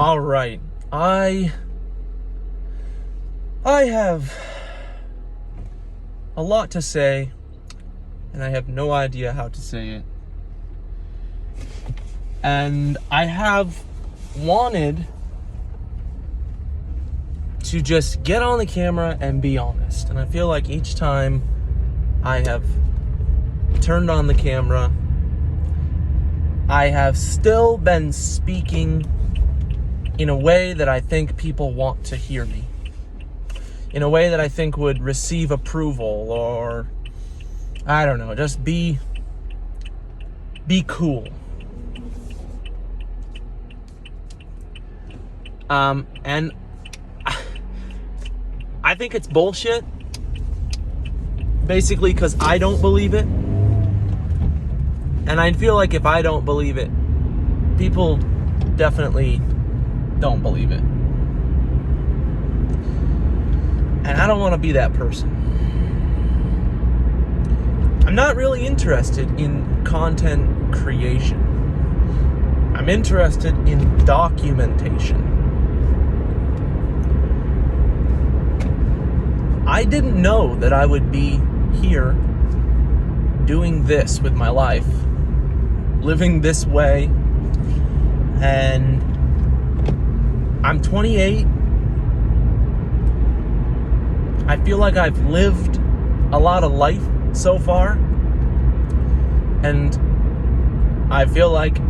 All right. I have a lot to say, and I have no idea how to say it. And I have wanted to just get on the camera and be honest. And I feel like each time I have turned on the camera, I have still been speaking in a way that I think people want to hear me. In a way that I think would receive approval, or I don't know, just be cool. And I think it's bullshit, basically, because I don't believe it. And I feel like if I don't believe it, people definitely don't believe it. And I don't want to be that person. I'm not really interested in content creation. I'm interested in documentation. I didn't know that I would be here doing this with my life, living this way, and I'm 28. I feel like I've lived a lot of life so far, and I feel like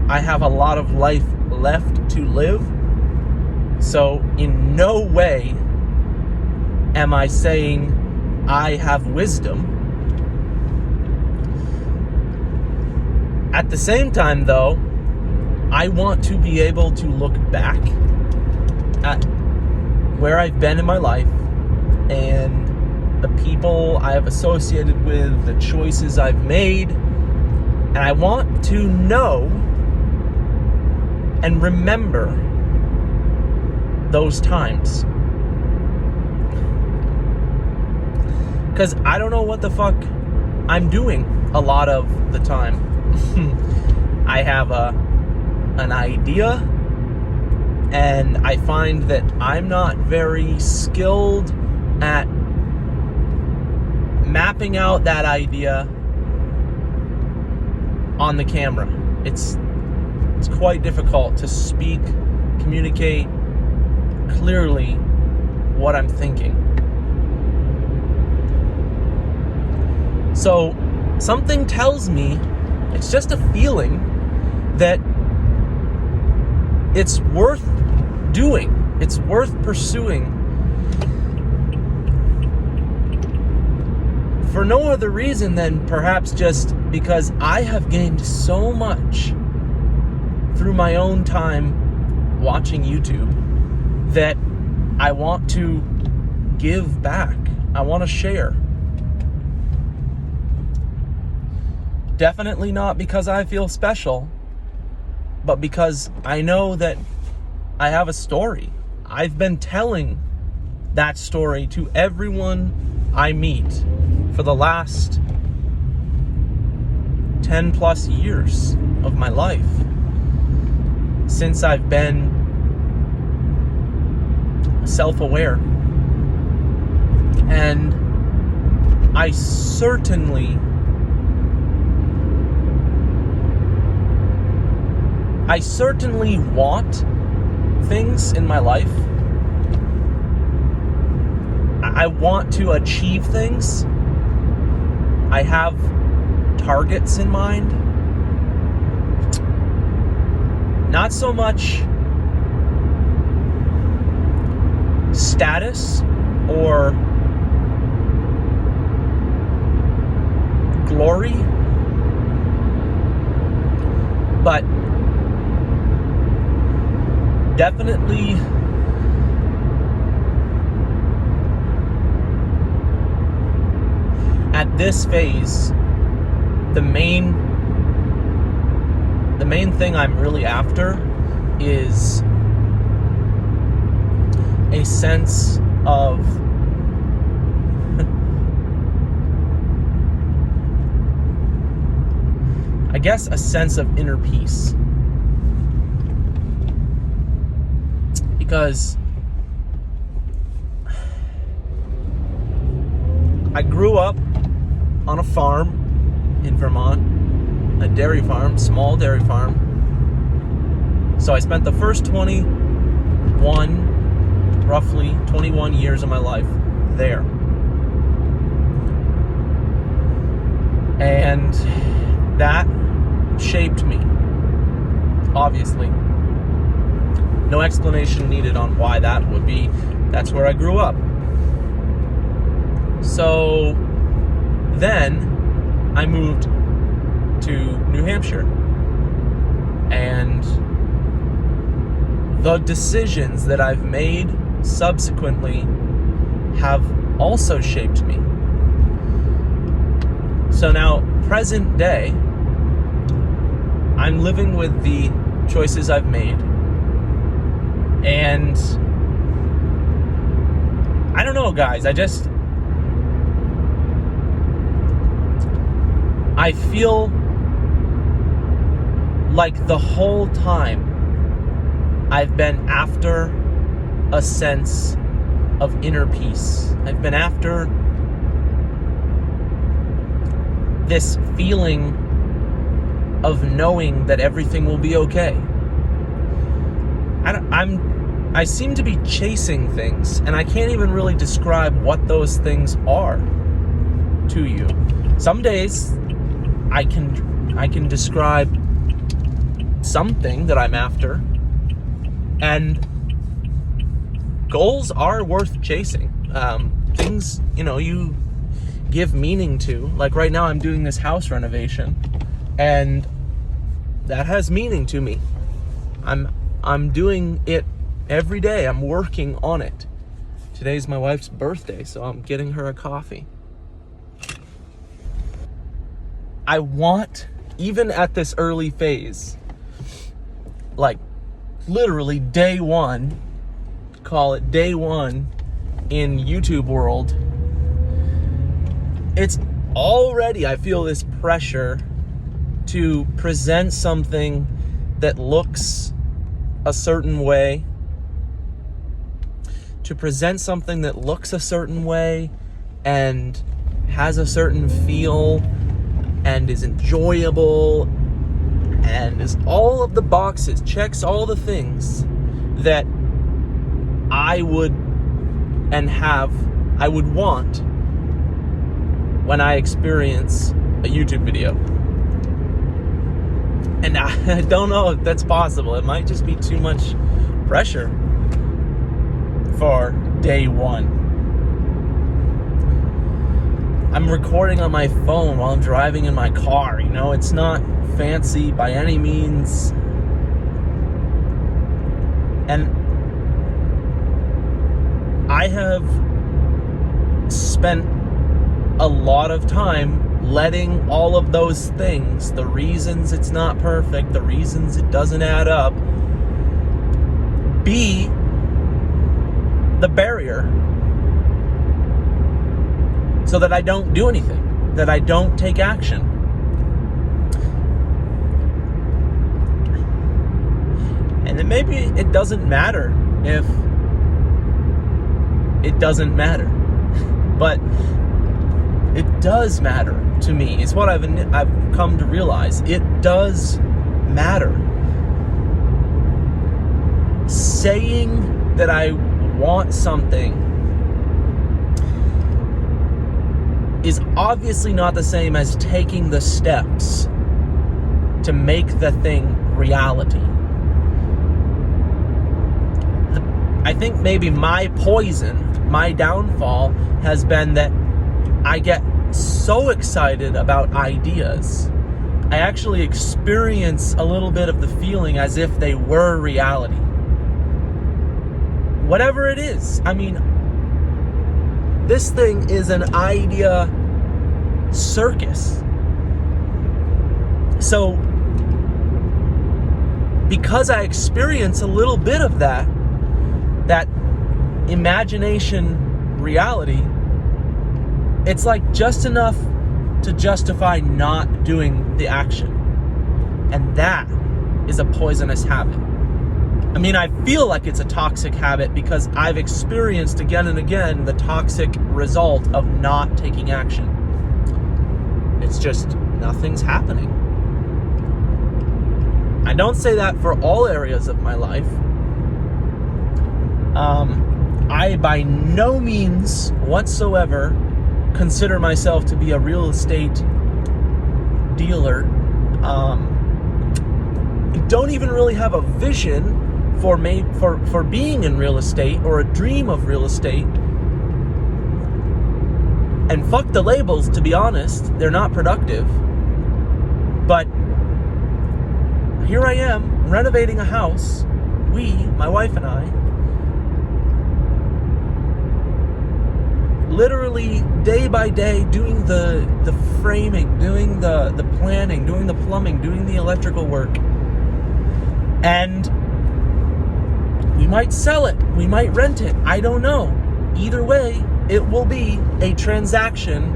I have a lot of life left to live. So in no way am I saying I have wisdom. At the same time, though, I want to be able to look back at where I've been in my life and the people I have associated with, the choices I've made, and I want to know and remember those times. Because I don't know what the fuck I'm doing a lot of the time. I have an idea, and I find that I'm not very skilled at mapping out that idea on the camera. It's quite difficult to speak, communicate clearly what I'm thinking. So something tells me, it's just a feeling, that it's worth doing. It's worth pursuing. For no other reason than perhaps just because I have gained so much through my own time watching YouTube that I want to give back. I want to share. Definitely not because I feel special, but because I know that I have a story. I've been telling that story to everyone I meet for the last 10 plus years of my life, since I've been self-aware. And I certainly want things in my life. I want to achieve things. I have targets in mind. Not so much status or glory, but definitely at this phase, the main thing I'm really after is a sense of I guess a sense of inner peace. Because I grew up on a farm in Vermont, a dairy farm, small dairy farm. So I spent the first 21 years of my life there. And that shaped me, obviously. No explanation needed on why that would be. That's where I grew up. So then I moved to New Hampshire. And the decisions that I've made subsequently have also shaped me. So now, present day, I'm living with the choices I've made. And I don't know, guys, I feel like the whole time I've been after a sense of inner peace. I've been after this feeling of knowing that everything will be okay. I seem to be chasing things, and I can't even really describe what those things are to you. Some days I can describe something that I'm after, and goals are worth chasing. Things, you give meaning to. Like right now I'm doing this house renovation, and that has meaning to me. I'm doing it every day. I'm working on it. Today's my wife's birthday, so I'm getting her a coffee. I want, even at this early phase, like literally day one, call it day one in YouTube world, it's already, I feel this pressure to present something that looks a certain way, and has a certain feel and is enjoyable and is all of the boxes, checks all the things that I would want when I experience a YouTube video. And I don't know if that's possible. It might just be too much pressure for day one. I'm recording on my phone while I'm driving in my car. It's not fancy by any means. And I have spent a lot of time letting all of those things, the reasons it's not perfect, the reasons it doesn't add up, be the barrier so that I don't do anything, that I don't take action. And then maybe it doesn't matter if it doesn't matter, but it does matter to me. It's what I've come to realize. It does matter. Saying that I want something is obviously not the same as taking the steps to make the thing reality. I think maybe my poison, my downfall, has been that I get so excited about ideas. I actually experience a little bit of the feeling as if they were reality. Whatever it is. I mean, this thing is an idea circus. So, because I experience a little bit of that imagination reality, it's like just enough to justify not doing the action. And that is a poisonous habit. I mean, I feel like it's a toxic habit because I've experienced again and again the toxic result of not taking action. It's just nothing's happening. I don't say that for all areas of my life. I by no means whatsoever consider myself to be a real estate dealer. I don't even really have a vision for being in real estate or a dream of real estate. And fuck the labels, to be honest. They're not productive. But here I am, renovating a house. My wife and I, literally day by day doing the framing, doing the planning, doing the plumbing, doing the electrical work. And we might sell it, we might rent it, I don't know. Either way, it will be a transaction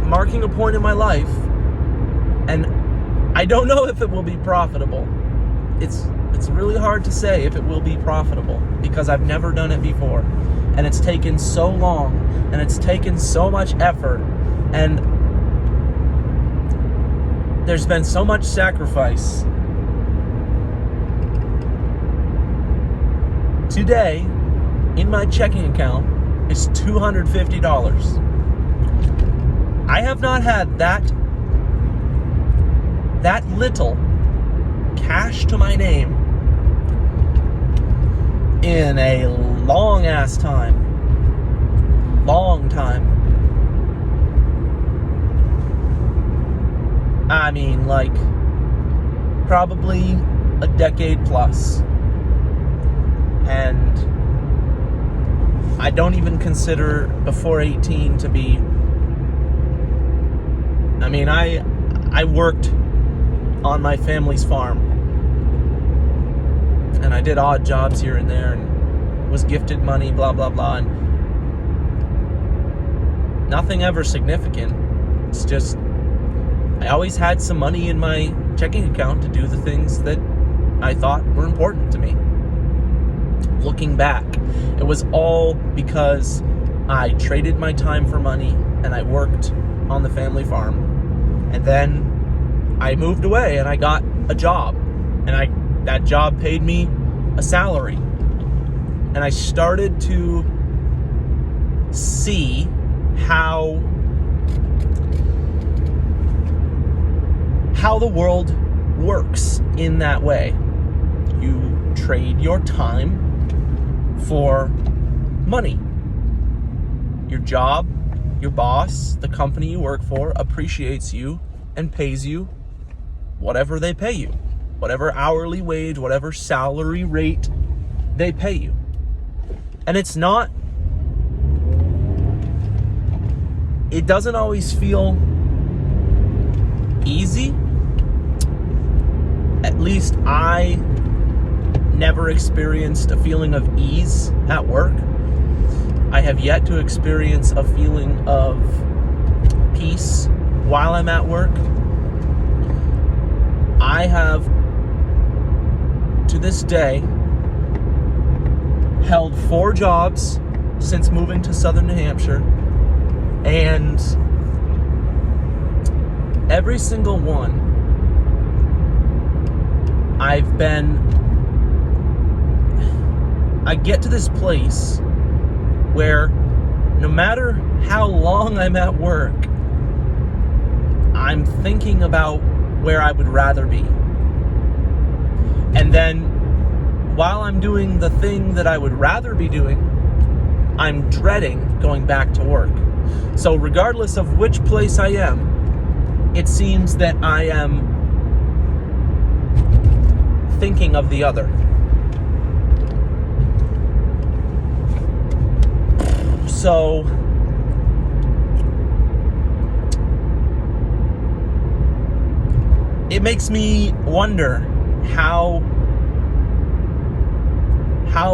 marking a point in my life, and I don't know if it will be profitable. It's really hard to say if it will be profitable because I've never done it before, and it's taken so long, and it's taken so much effort, and there's been so much sacrifice. Today, in my checking account, is $250. I have not had that little cash to my name in a long ass time. Long time. I mean, like, probably a decade plus. And I don't even consider before 18 to be... I mean, I worked on my family's farm. And I did odd jobs here and there and was gifted money, blah, blah, blah. And nothing ever significant. It's just, I always had some money in my checking account to do the things that I thought were important to me. Looking back, it was all because I traded my time for money and I worked on the family farm. And then I moved away and I got a job, and that job paid me a salary. And I started to see how the world works in that way. You trade your time for money. Your job, your boss, the company you work for appreciates you and pays you whatever they pay you, whatever hourly wage, whatever salary rate they pay you. And it doesn't always feel easy. At least I never experienced a feeling of ease at work. I have yet to experience a feeling of peace while I'm at work. I have, to this day, held 4 jobs since moving to southern New Hampshire, and every single one I get to this place where no matter how long I'm at work, I'm thinking about where I would rather be. And then while I'm doing the thing that I would rather be doing, I'm dreading going back to work. So regardless of which place I am, it seems that I am thinking of the other. So it makes me wonder how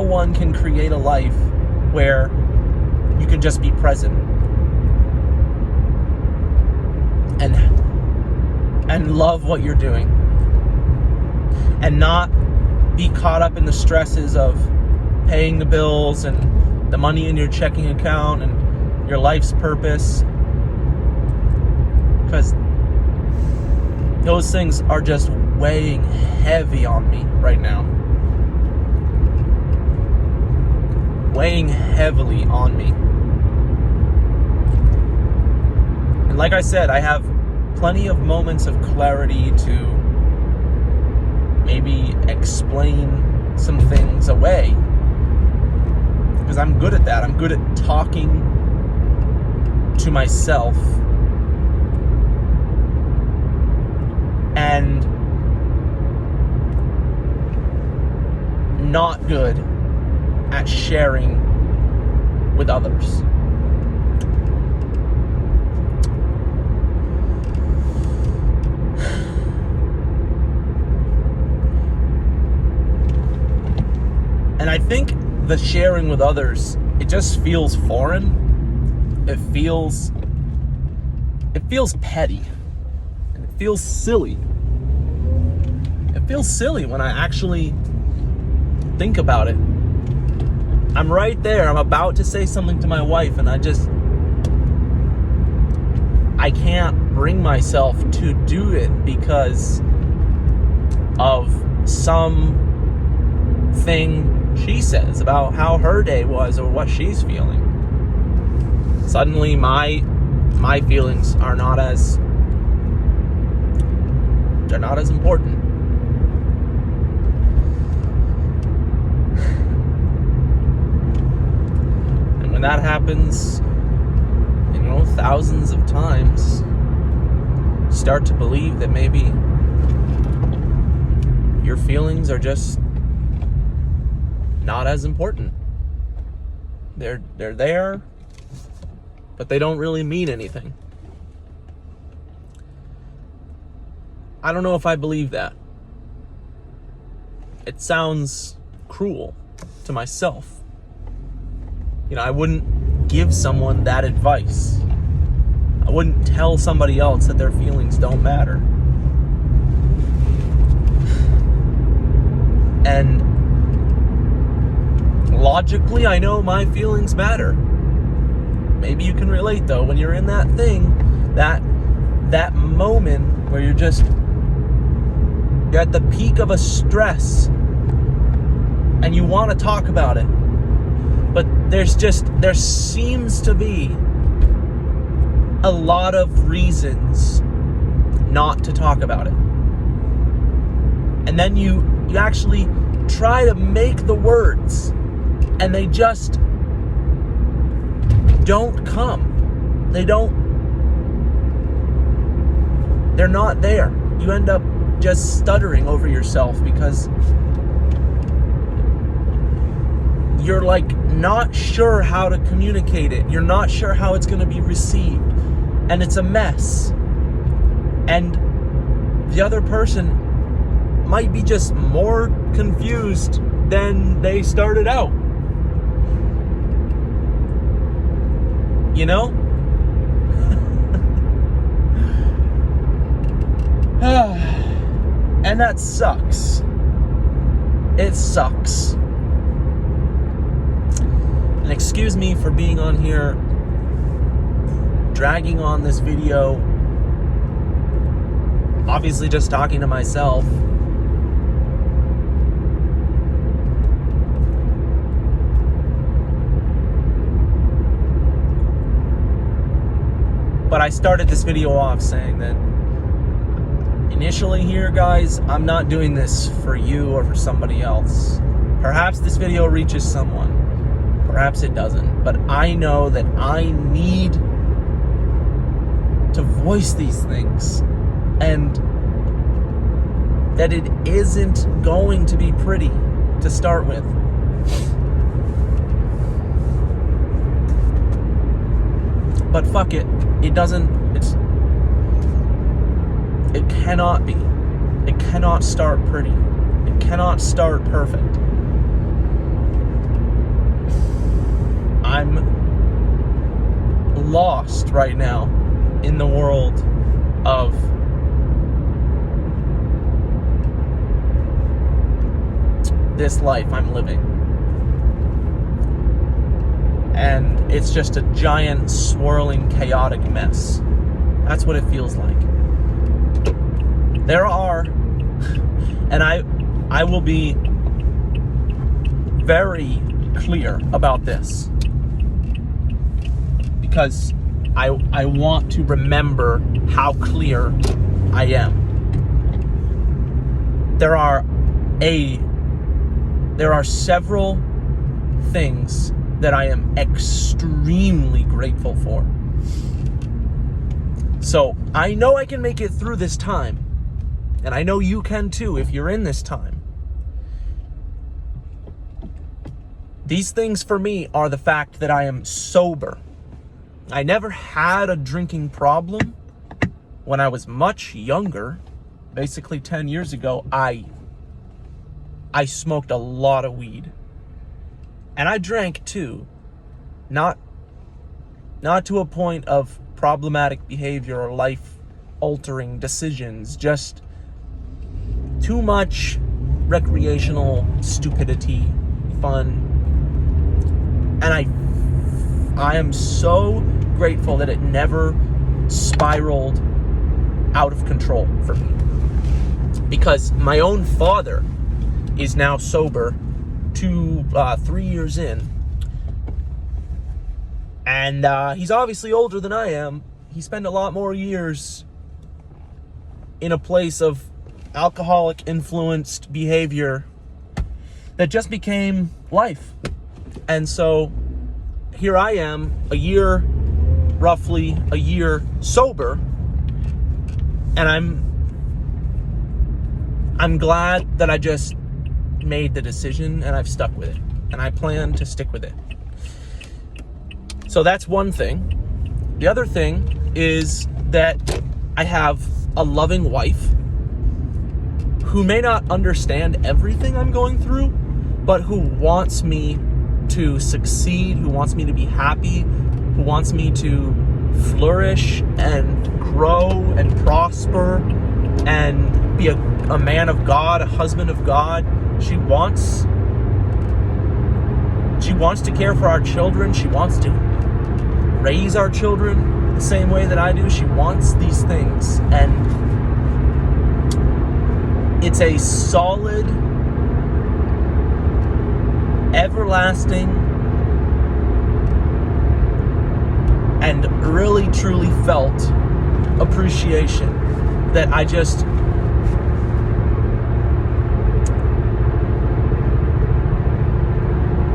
one can create a life where you can just be present and love what you're doing and not be caught up in the stresses of paying the bills and the money in your checking account and your life's purpose, because those things are just weighing heavy on me right now. Weighing heavily on me. And like I said, I have plenty of moments of clarity to maybe explain some things away. Because I'm good at that. I'm good at talking to myself and not good at sharing with others. And I think the sharing with others, it just feels foreign. It feels petty. And it feels silly. It feels silly when I actually think about it. I'm right there. I'm about to say something to my wife, and I can't bring myself to do it because of something she says about how her day was or what she's feeling. Suddenly my feelings are not as important. And when that happens, thousands of times, you start to believe that maybe your feelings are just not as important. They're there, but they don't really mean anything. I don't know if I believe that. It sounds cruel to myself. I wouldn't give someone that advice. I wouldn't tell somebody else that their feelings don't matter. And logically, I know my feelings matter. Maybe you can relate, though, when you're in that thing, that moment where you're at the peak of a stress and you want to talk about it, but there seems to be a lot of reasons not to talk about it. And then you actually try to make the words, and they just don't come. They're not there. You end up just stuttering over yourself because you're not sure how to communicate it. You're not sure how it's going to be received. And it's a mess. And the other person might be just more confused than they started out. And that sucks. It sucks. And excuse me for being on here, dragging on this video, obviously just talking to myself. But I started this video off saying that initially here, guys, I'm not doing this for you or for somebody else. Perhaps this video reaches someone. Perhaps it doesn't. But I know that I need to voice these things. And that it isn't going to be pretty to start with. But fuck it. It cannot be. It cannot start pretty. It cannot start perfect. I'm lost right now in the world of this life I'm living. And it's just a giant, swirling, chaotic mess. That's what it feels like. There are, and I will be very clear about this, because I want to remember how clear I am. There are several things that I am extremely grateful for. So I know I can make it through this time, and I know you can too if you're in this time. These things for me are the fact that I am sober. I never had a drinking problem. When I was much younger, basically 10 years ago, I smoked a lot of weed. And I drank too. Not to a point of problematic behavior or life-altering decisions, just too much recreational stupidity, fun. And I am so grateful that it never spiraled out of control for me. Because my own father is now sober 3 years in. And he's obviously older than I am. He spent a lot more years in a place of alcoholic-influenced behavior that just became life. And so here I am, roughly a year sober, and I'm glad that I just made the decision and I've stuck with it, and I plan to stick with it. So that's one thing. The other thing is that I have a loving wife who may not understand everything I'm going through, but who wants me to succeed, who wants me to be happy, who wants me to flourish and grow and prosper and be a man of God, a husband of God. She wants to care for our children. She wants to raise our children the same way that I do. She wants these things. And it's a solid, everlasting, and really truly felt appreciation that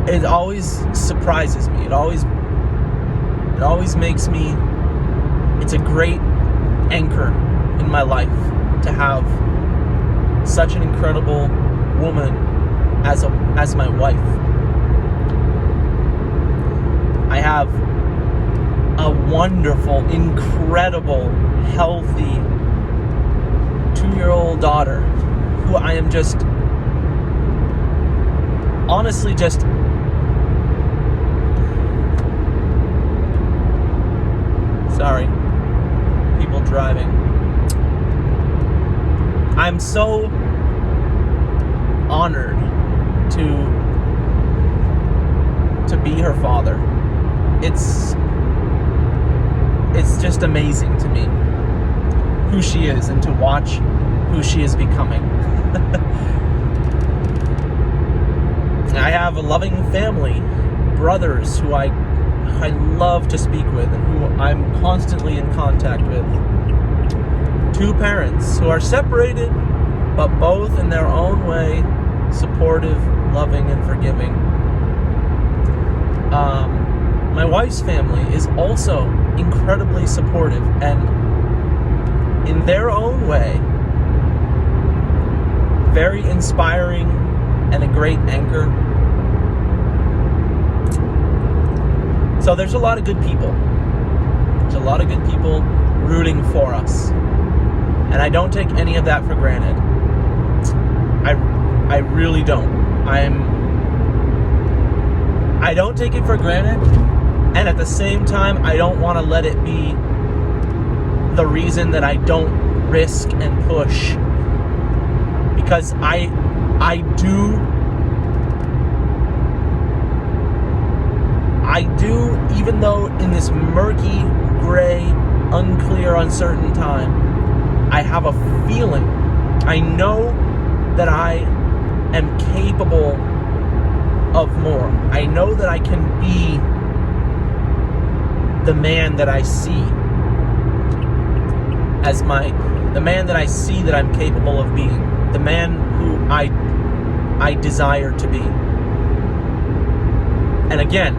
it always surprises me. It always makes me, it's a great anchor in my life to have such an incredible woman as my wife. I have a wonderful, incredible, healthy 2-year-old daughter who I am just, honestly, just sorry, people driving. I'm so honored to be her father. It's just amazing to me who she is and to watch who she is becoming. I have a loving family, brothers who I love to speak with and who I'm constantly in contact with. 2 parents who are separated, but both in their own way, supportive, loving, and forgiving. My wife's family is also incredibly supportive and in their own way, very inspiring and a great anchor. So there's a lot of good people. There's a lot of good people rooting for us. And I don't take any of that for granted. I really don't. I don't take it for granted, and at the same time, I don't want to let it be the reason that I don't risk and push. Because I do I do, even though in this murky, gray, unclear, uncertain time, I have a feeling. I know that I am capable of more. I know that I can be the man that I see as the man that I see that I'm capable of being, the man who I desire to be. And again,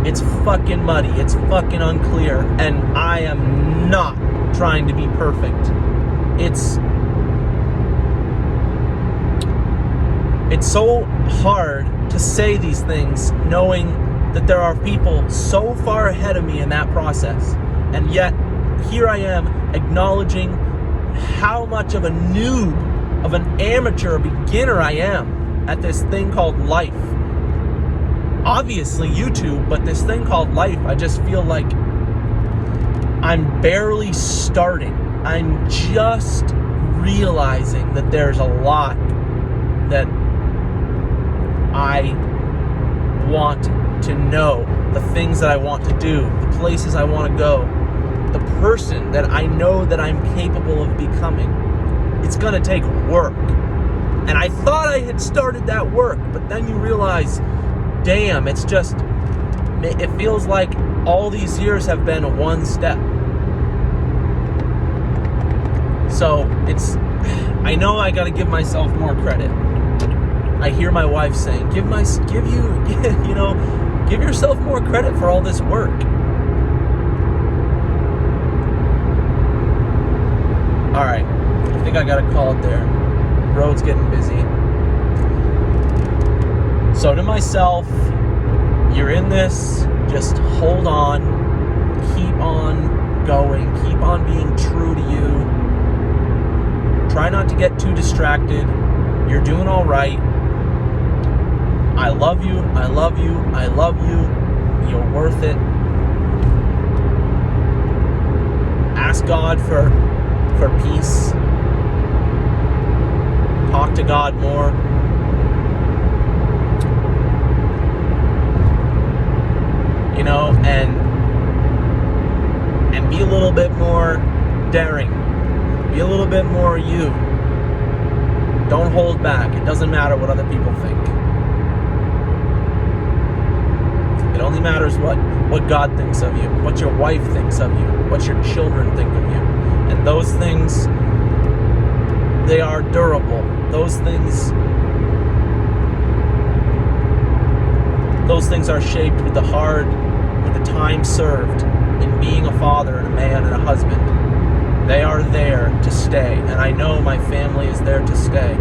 it's fucking muddy, it's fucking unclear, and I am not trying to be perfect. It's so hard to say these things knowing that there are people so far ahead of me in that process. And yet, here I am acknowledging how much of a noob, of an amateur, beginner I am at this thing called life. Obviously YouTube, but this thing called life, I just feel like I'm barely starting. I'm just realizing that there's a lot that I want to know, the things that I want to do, the places I want to go, the person that I know that I'm capable of becoming. It's going to take work. And I thought I had started that work, but then you realize, damn, it feels like all these years have been one step. So I know I got to give myself more credit. I hear my wife saying, give yourself more credit for all this work. All right, I think I got to call it there. Road's getting busy. So to myself, you're in this, just hold on, keep on going, keep on being true to you. Try not to get too distracted. You're doing all right. I love you, I love you, I love you. You're worth it. Ask God for peace. Talk to God more. You know, and be a little bit more daring. Be a little bit more you. Don't hold back. It doesn't matter what other people think. It only matters what God thinks of you, what your wife thinks of you, what your children think of you. And those things, they are durable. Those things are shaped with the time served in being a father and a man and a husband. They are there to stay, and I know my family is there to stay.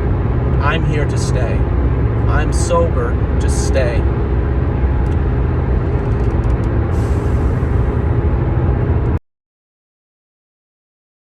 I'm here to stay. I'm sober to stay.